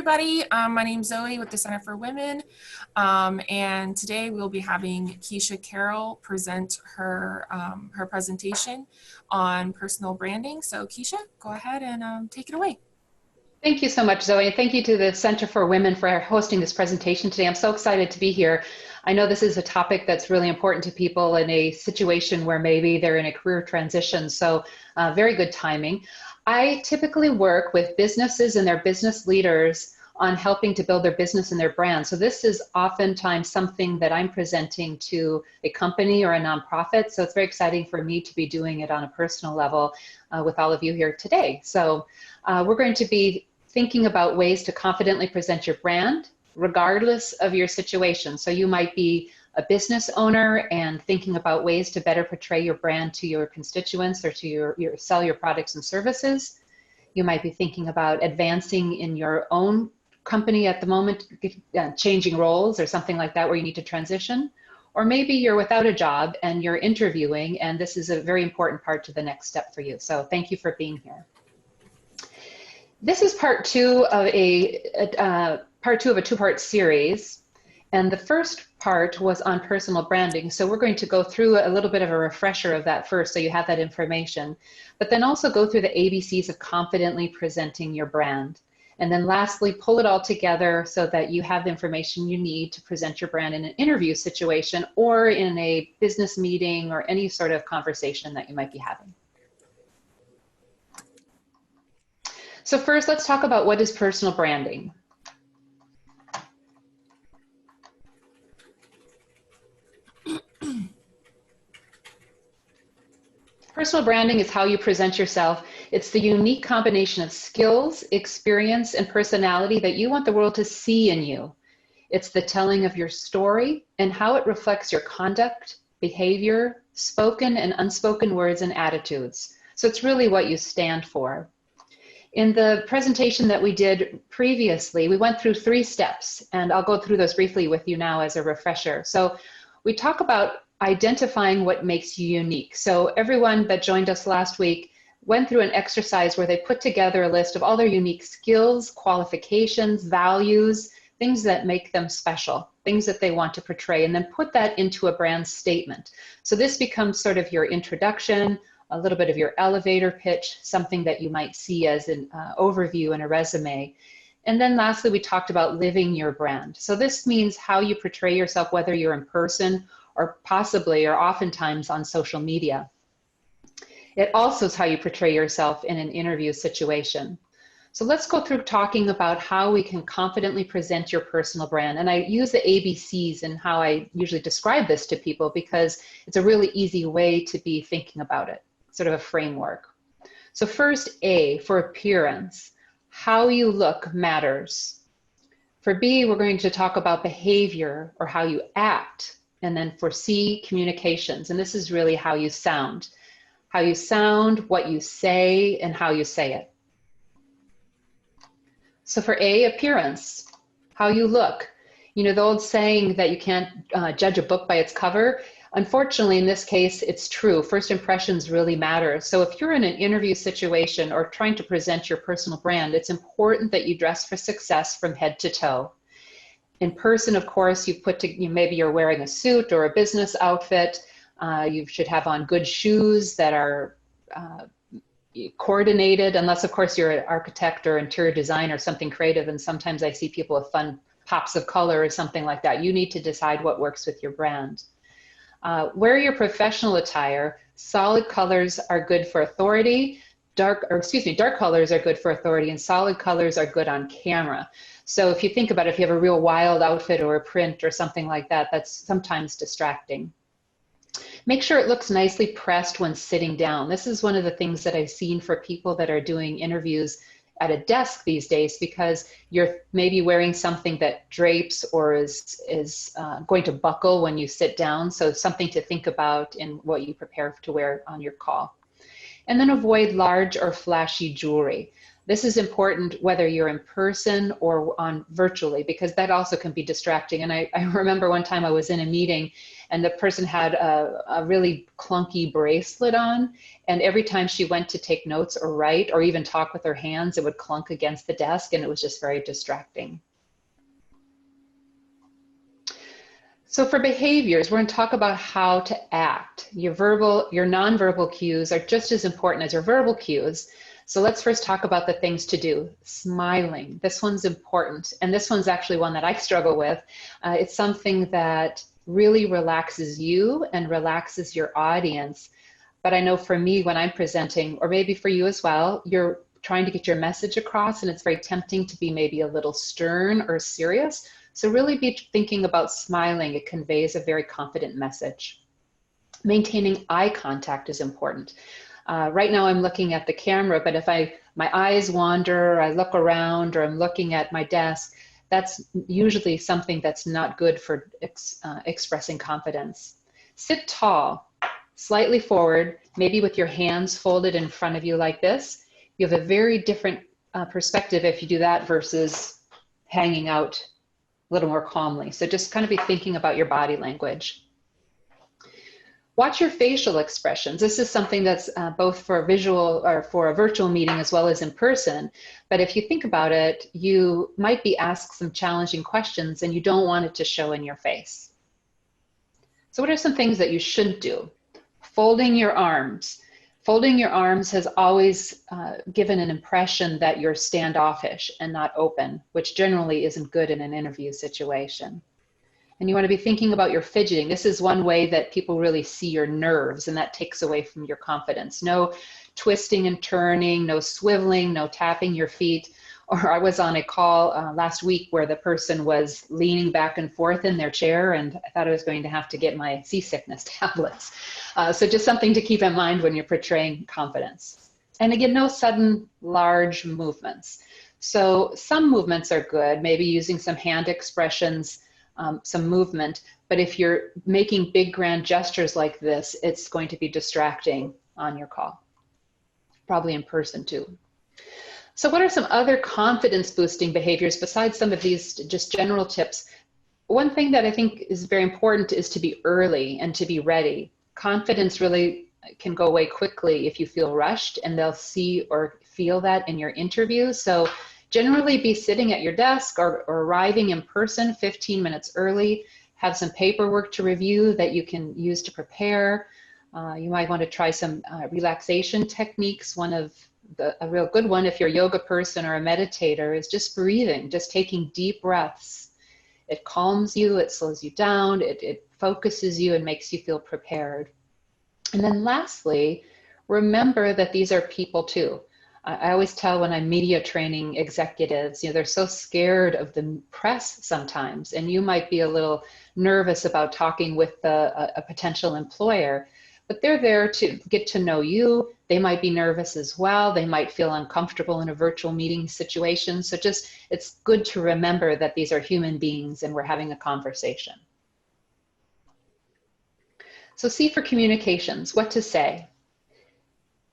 everybody. My name's Zoe with the Center for Women, and today we'll be having Kecia Carroll present her presentation on personal branding. So Kecia, go ahead and take it away. Thank you so much, Zoe, and thank you to the Center for Women for hosting this presentation today. I'm so excited to be here. I know this is a topic that's really important to people in a situation where maybe they're in a career transition, so very good timing. I typically work with businesses and their business leaders on helping to build their business and their brand. So this is oftentimes something that I'm presenting to a company or a nonprofit. So it's very exciting for me to be doing it on a personal level with all of you here today. So we're going to be thinking about ways to confidently present your brand, regardless of your situation. So you might be a business owner and thinking about ways to better portray your brand to your constituents or to sell your products and services. You might be thinking about advancing in your own company at the moment, changing roles or something like that where you need to transition. Or maybe you're without a job and you're interviewing, and this is a very important part to the next step for you. So thank you for being here. This is part two of a two-part series. And the first part was on personal branding. So we're going to go through a little bit of a refresher of that first so you have that information, but then also go through the ABCs of confidently presenting your brand. And then lastly, pull it all together so that you have the information you need to present your brand in an interview situation or in a business meeting or any sort of conversation that you might be having. So first, let's talk about what is personal branding. Personal branding is how you present yourself. It's the unique combination of skills, experience, and personality that you want the world to see in you. It's the telling of your story and how it reflects your conduct, behavior, spoken and unspoken words and attitudes. So it's really what you stand for. In the presentation that we did previously, we went through 3 steps, and I'll go through those briefly with you now as a refresher. So we talk about identifying what makes you unique. So everyone that joined us last week went through an exercise where they put together a list of all their unique skills, qualifications, values, things that make them special, things that they want to portray, and then put that into a brand statement. So this becomes sort of your introduction, a little bit of your elevator pitch, something that you might see as an overview in a resume. And then lastly, we talked about living your brand. So this means how you portray yourself, whether you're in person or possibly or oftentimes on social media. It also is how you portray yourself in an interview situation. So let's go through talking about how we can confidently present your personal brand. And I use the ABCs and how I usually describe this to people because it's a really easy way to be thinking about it, sort of a framework. So first, A, for appearance. How you look matters. For B, we're going to talk about behavior or how you act. And then for C, communications. And this is really how you sound. How you sound, what you say, and how you say it. So for A, appearance. How you look. You know, the old saying that you can't judge a book by its cover. Unfortunately, in this case, it's true. First impressions really matter. So if you're in an interview situation or trying to present your personal brand, it's important that you dress for success from head to toe. In person, of course, maybe you're wearing a suit or a business outfit. You should have on good shoes that are coordinated, unless, of course, you're an architect or interior designer, something creative. And sometimes I see people with fun pops of color or something like that. You need to decide what works with your brand. Wear your professional attire. Solid colors are good for authority. Dark colors are good for authority, and solid colors are good on camera. So if you think about it, if you have a real wild outfit or a print or something like that, that's sometimes distracting. Make sure it looks nicely pressed when sitting down. This is one of the things that I've seen for people that are doing interviews at a desk these days, because you're maybe wearing something that drapes or is going to buckle when you sit down. So something to think about in what you prepare to wear on your call. And then avoid large or flashy jewelry. This is important whether you're in person or on virtually, because that also can be distracting. And I remember one time I was in a meeting and the person had a really clunky bracelet on. And every time she went to take notes or write or even talk with her hands, it would clunk against the desk, and it was just very distracting. So for behaviors, we're going to talk about how to act. Your nonverbal cues are just as important as your verbal cues. So let's first talk about the things to do. Smiling, this one's important. And this one's actually one that I struggle with. It's something that really relaxes you and relaxes your audience. But I know for me, when I'm presenting, or maybe for you as well, you're trying to get your message across, and it's very tempting to be maybe a little stern or serious. So really be thinking about smiling. It conveys a very confident message. Maintaining eye contact is important. Right now I'm looking at the camera, but if my eyes wander, I look around, or I'm looking at my desk, that's usually something that's not good for expressing confidence. Sit tall, slightly forward, maybe with your hands folded in front of you like this. You have a very different perspective if you do that versus hanging out a little more calmly. So just kind of be thinking about your body language. Watch your facial expressions. This is something that's both for a visual or for a virtual meeting as well as in person. But if you think about it, you might be asked some challenging questions and you don't want it to show in your face. So what are some things that you shouldn't do? Folding your arms. Folding your arms has always given an impression that you're standoffish and not open, which generally isn't good in an interview situation. And you want to be thinking about your fidgeting. This is one way that people really see your nerves, and that takes away from your confidence. No twisting and turning, no swiveling, no tapping your feet. Or I was on a call last week where the person was leaning back and forth in their chair, and I thought I was going to have to get my seasickness tablets. So just something to keep in mind when you're portraying confidence. And again, no sudden large movements. So some movements are good, maybe using some hand expressions, some movement, but if you're making big grand gestures like this, it's going to be distracting on your call, probably in person too. So what are some other confidence boosting behaviors besides some of these just general tips? One thing that I think is very important is to be early and to be ready. Confidence really can go away quickly if you feel rushed, and they'll see or feel that in your interview. So generally be sitting at your desk or arriving in person 15 minutes early. Have some paperwork to review that you can use to prepare. You might want to try some relaxation techniques. A real good one, if you're a yoga person or a meditator, is just breathing, just taking deep breaths. It calms you, it slows you down, it focuses you and makes you feel prepared. And then lastly, remember that these are people too. I always tell when I'm media training executives, they're so scared of the press sometimes, and you might be a little nervous about talking with a potential employer, but they're there to get to know you. They might be nervous as well. They might feel uncomfortable in a virtual meeting situation. So it's good to remember that these are human beings and we're having a conversation. So C for communications, what to say.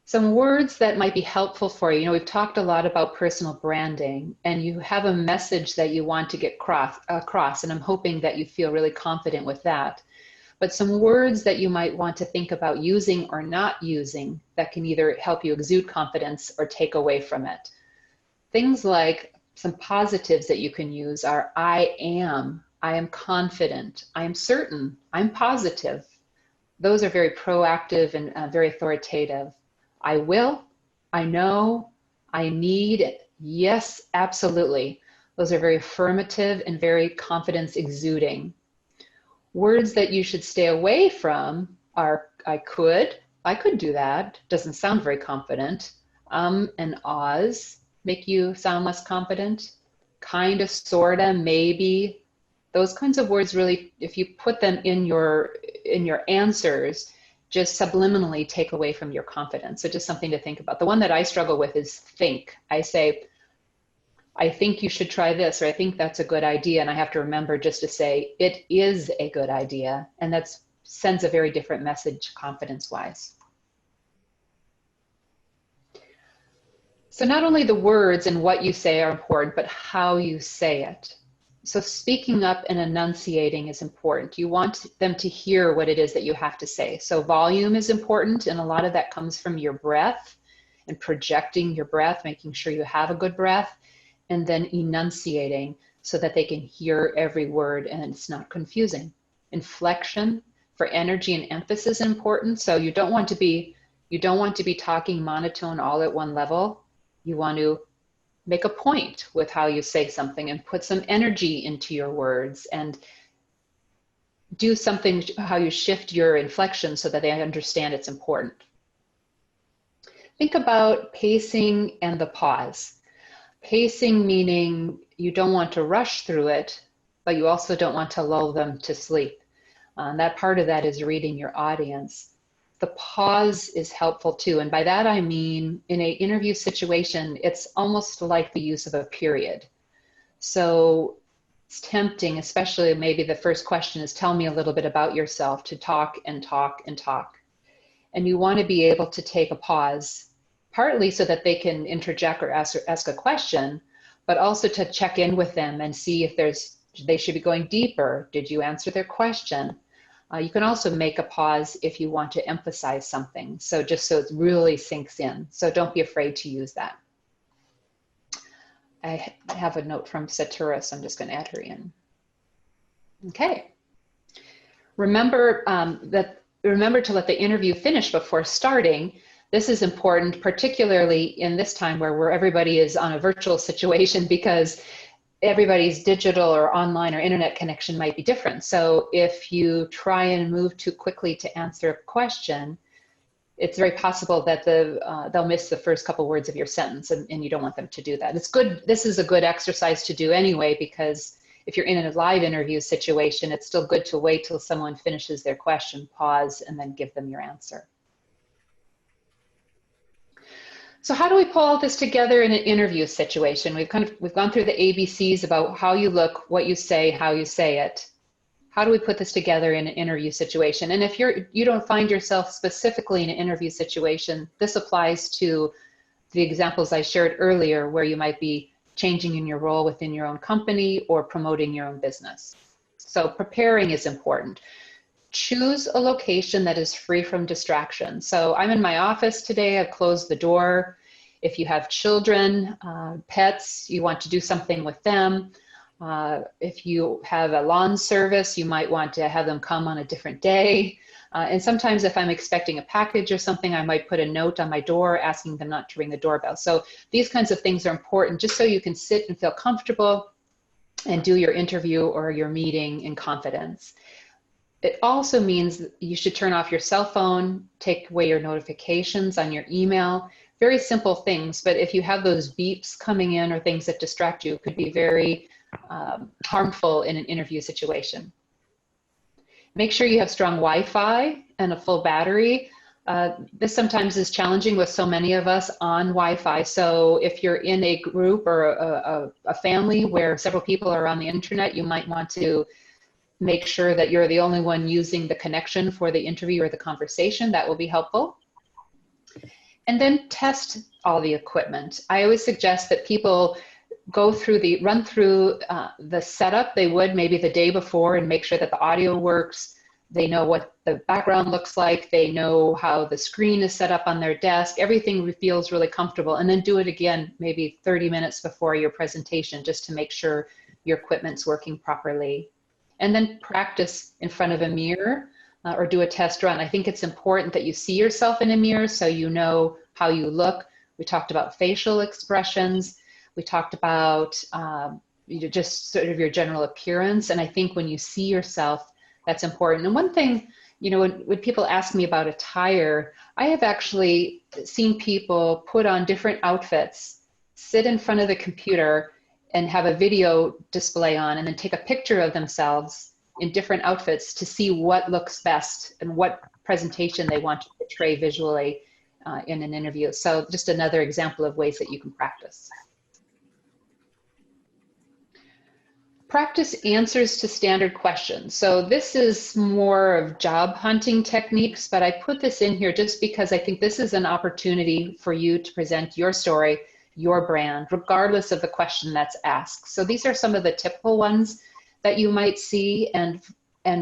Some words that might be helpful for you. We've talked a lot about personal branding, and you have a message that you want to get across, and I'm hoping that you feel really confident with that. But some words that you might want to think about using or not using that can either help you exude confidence or take away from it. Things like some positives that you can use are I am confident, I am certain, I'm positive. Those are very proactive and very authoritative. I will, I know, I need, yes, absolutely. Those are very affirmative and very confidence exuding. Words that you should stay away from are I could do that. Doesn't sound very confident. And ahs make you sound less confident. Kinda, sorta, maybe. Those kinds of words really, if you put them in your answers, just subliminally take away from your confidence. So just something to think about. The one that I struggle with is think. I say, I think you should try this, or I think that's a good idea. And I have to remember just to say, it is a good idea. And that sends a very different message confidence-wise. So not only the words and what you say are important, but how you say it. So speaking up and enunciating is important. You want them to hear what it is that you have to say. So volume is important, and a lot of that comes from your breath and projecting your breath, making sure you have a good breath, and then enunciating so that they can hear every word and it's not confusing. Inflection for energy and emphasis is important. So you don't want to be talking monotone all at one level. You want to make a point with how you say something and put some energy into your words and do something, how you shift your inflection so that they understand it's important. Think about pacing and the pause. Pacing meaning you don't want to rush through it, but you also don't want to lull them to sleep. That part of that is reading your audience. The pause is helpful too. And by that, I mean, in an interview situation, it's almost like the use of a period. So it's tempting, especially maybe the first question is, tell me a little bit about yourself, to talk and talk and talk. And you want to be able to take a pause, partly so that they can interject or ask a question, but also to check in with them and see if they should be going deeper. Did you answer their question? You can also make a pause if you want to emphasize something. So just so it really sinks in. So don't be afraid to use that. I have a note from Satura, so I'm just going to add her in. Okay. Remember to let the interview finish before starting. This is important, particularly in this time where everybody is on a virtual situation, because everybody's digital or online or internet connection might be different. So if you try and move too quickly to answer a question, it's very possible that they'll miss the first couple words of your sentence, and you don't want them to do that. It's good. This is a good exercise to do anyway, because if you're in a live interview situation, it's still good to wait till someone finishes their question, pause, and then give them your answer. So how do we pull all this together in an interview situation? We've gone through the ABCs about how you look, what you say, how you say it. How do we put this together in an interview situation? And if you don't find yourself specifically in an interview situation, this applies to the examples I shared earlier, where you might be changing in your role within your own company or promoting your own business. So preparing is important. Choose a location that is free from distraction. So I'm in my office today, I've closed the door. If you have children, pets, you want to do something with them. If you have a lawn service, you might want to have them come on a different day. And sometimes if I'm expecting a package or something, I might put a note on my door asking them not to ring the doorbell. So these kinds of things are important just so you can sit and feel comfortable and do your interview or your meeting in confidence. It also means that you should turn off your cell phone, take away your notifications on your email, very simple things. But if you have those beeps coming in or things that distract you, it could be very harmful in an interview situation. Make sure you have strong Wi-Fi and a full battery. This sometimes is challenging with so many of us on Wi-Fi. So if you're in a group or a family where several people are on the internet, you might want to make sure that you're the only one using the connection for the interview or the conversation. That will be helpful. And then test all the equipment. I always suggest that people run through the setup they would maybe the day before and make sure that the audio works. They know what the background looks like. They know how the screen is set up on their desk. Everything feels really comfortable. And then do it again, maybe 30 minutes before your presentation, just to make sure your equipment's working properly. And then practice in front of a mirror or do a test run. I think it's important that you see yourself in a mirror so you know how you look. We talked about facial expressions. We talked about just sort of your general appearance. And I think when you see yourself, that's important. And one thing, when people ask me about attire, I have actually seen people put on different outfits, sit in front of the computer and have a video display on, and then take a picture of themselves in different outfits to see what looks best and what presentation they want to portray visually in an interview. So just another example of ways that you can practice. Practice answers to standard questions. So this is more of job hunting techniques, but I put this in here just because I think this is an opportunity for you to present your story your brand, regardless of the question that's asked. So these are some of the typical ones that you might see, and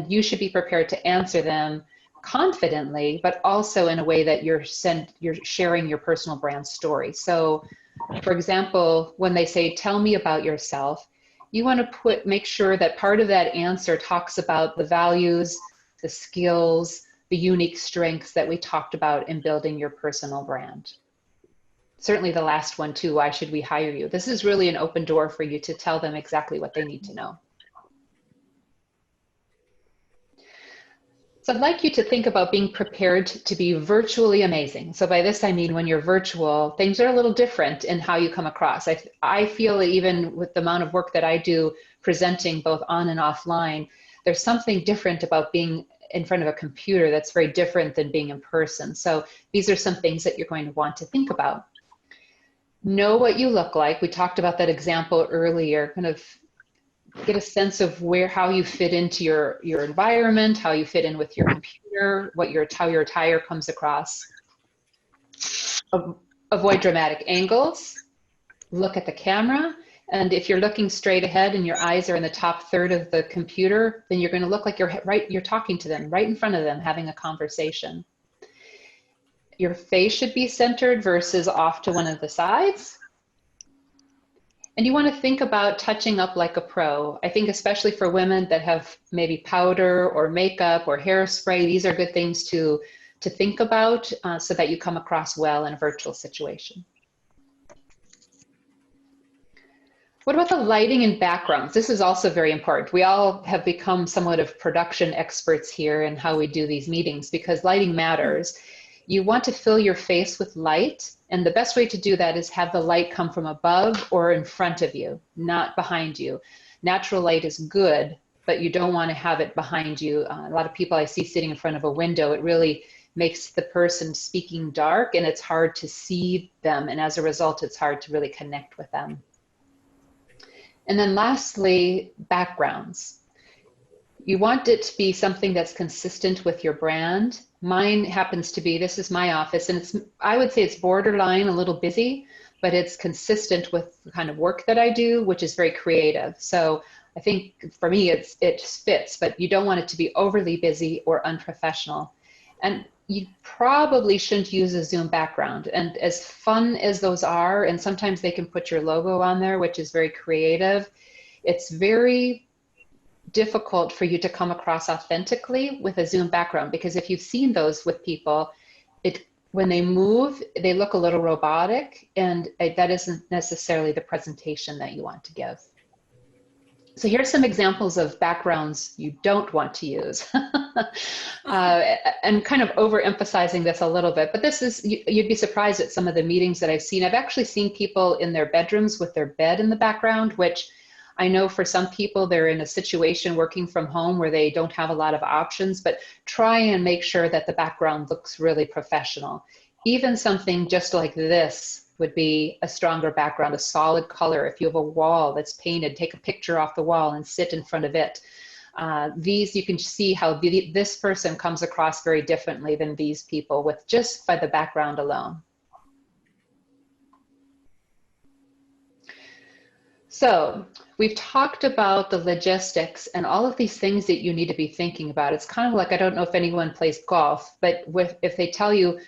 you should be prepared to answer them confidently, but also in a way that you're sharing your personal brand story. So for example, when they say, tell me about yourself, you want to make sure that part of that answer talks about the values, the skills, the unique strengths that we talked about in building your personal brand. Certainly the last one too, why should we hire you? This is really an open door for you to tell them exactly what they need to know. So I'd like you to think about being prepared to be virtually amazing. So by this, I mean, when you're virtual, things are a little different in how you come across. I feel that even with the amount of work that I do presenting both on and offline, there's something different about being in front of a computer that's very different than being in person. So these are some things that you're going to want to think about. Know what you look like. We talked about that example earlier, kind of get a sense of how you fit into your environment, how you fit in with your computer, how your attire comes across. Avoid dramatic angles. Look at the camera. And if you're looking straight ahead and your eyes are in the top third of the computer, then you're going to look like you're talking to them, right in front of them, having a conversation. Your face should be centered versus off to one of the sides. And you want to think about touching up like a pro. I think especially for women that have maybe powder or makeup or hairspray, these are good things to think about so that you come across well in a virtual situation. What about the lighting and backgrounds? This is also very important. We all have become somewhat of production experts here in how we do these meetings because lighting matters. You want to fill your face with light, and the best way to do that is have the light come from above or in front of you, not behind you. Natural light is good, but you don't want to have it behind you. A lot of people I see sitting in front of a window, it really makes the person speaking dark and it's hard to see them, and as a result, it's hard to really connect with them. And then lastly, backgrounds. You want it to be something that's consistent with your brand. Mine happens to be, this is my office, and I would say it's borderline a little busy, but it's consistent with the kind of work that I do, which is very creative. So I think for me, it fits, but you don't want it to be overly busy or unprofessional. And you probably shouldn't use a Zoom background. And as fun as those are, and sometimes they can put your logo on there, which is very creative, it's very difficult for you to come across authentically with a Zoom background, because if you've seen those with people, when they move, they look a little robotic, and that isn't necessarily the presentation that you want to give. So here's some examples of backgrounds you don't want to use. And kind of overemphasizing this a little bit, but this is, you'd be surprised at some of the meetings that I've seen. I've actually seen people in their bedrooms with their bed in the background, which I know for some people they're in a situation working from home where they don't have a lot of options, but try and make sure that the background looks really professional. Even something just like this would be a stronger background, a solid color. If you have a wall that's painted, take a picture off the wall and sit in front of it. These, you can see how this person comes across very differently than these people with just by the background alone. So we've talked about the logistics and all of these things that you need to be thinking about. It's kind of like, I don't know if anyone plays golf, but if they tell you,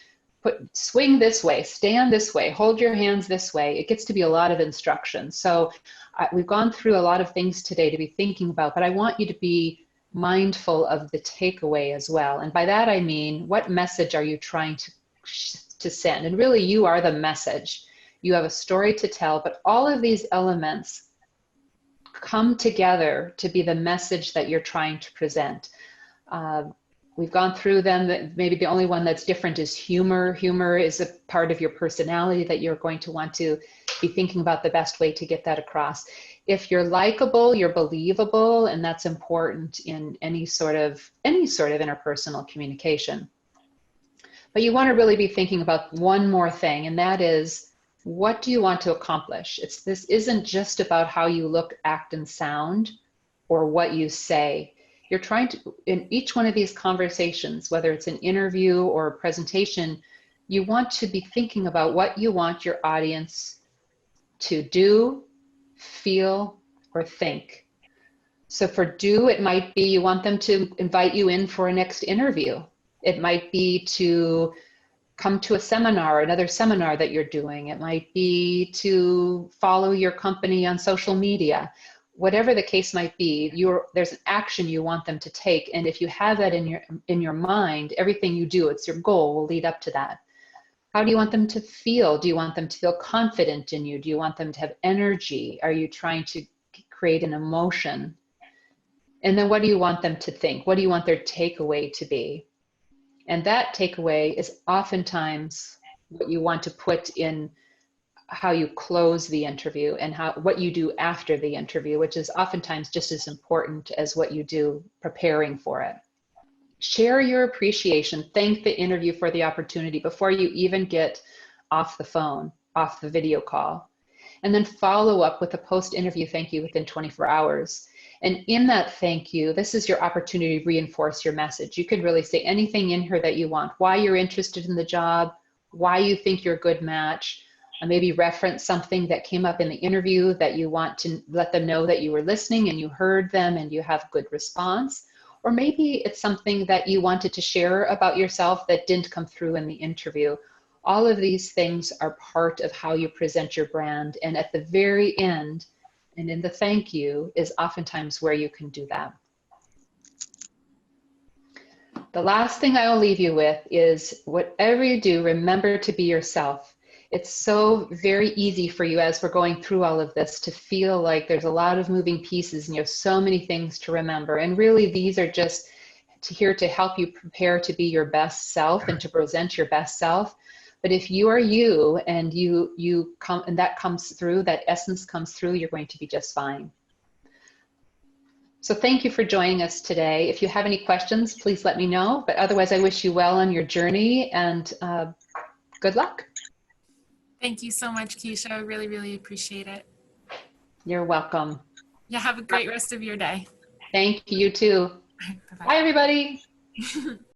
swing this way, stand this way, hold your hands this way, it gets to be a lot of instruction. So we've gone through a lot of things today to be thinking about, but I want you to be mindful of the takeaway as well. And by that, I mean, what message are you trying to send? And really, you are the message. You have a story to tell, but all of these elements come together to be the message that you're trying to present. We've gone through them. Maybe the only one that's different is humor. Humor is a part of your personality that you're going to want to be thinking about the best way to get that across. If you're likable, you're believable, and that's important in any sort of interpersonal communication. But you want to really be thinking about one more thing, and that is, what do you want to accomplish? This isn't just about how you look, act, and sound, or what you say. You're trying to, in each one of these conversations, whether it's an interview or a presentation, you want to be thinking about what you want your audience to do, feel, or think. So for do, it might be you want them to invite you in for a next interview. It might be to come to a seminar, another seminar that you're doing. It might be to follow your company on social media. Whatever the case might be, there's an action you want them to take. And if you have that in your mind, everything you do, it's your goal, will lead up to that. How do you want them to feel? Do you want them to feel confident in you? Do you want them to have energy? Are you trying to create an emotion? And then what do you want them to think? What do you want their takeaway to be? And that takeaway is oftentimes what you want to put in how you close the interview and what you do after the interview, which is oftentimes just as important as what you do preparing for it. Share your appreciation. Thank the interview for the opportunity before you even get off the phone, off the video call. And then follow up with a post-interview thank you within 24 hours. And in that thank you, this is your opportunity to reinforce your message. You could really say anything in here that you want, why you're interested in the job, why you think you're a good match, and maybe reference something that came up in the interview that you want to let them know that you were listening and you heard them and you have good response. Or maybe it's something that you wanted to share about yourself that didn't come through in the interview. All of these things are part of how you present your brand. And at the very end, and in the thank you, is oftentimes where you can do that. The last thing I will leave you with is whatever you do, remember to be yourself. It's so very easy for you as we're going through all of this to feel like there's a lot of moving pieces and you have so many things to remember. And really, these are just here to help you prepare to be your best self and to present your best self. But if you are you and you come and that comes through, that essence comes through, you're going to be just fine. So thank you for joining us today. If you have any questions, please let me know. But otherwise, I wish you well on your journey and good luck. Thank you so much, Kecia. I really, really appreciate it. You're welcome. Yeah, have a great rest of your day. Thank you too. Bye-bye. Bye, everybody.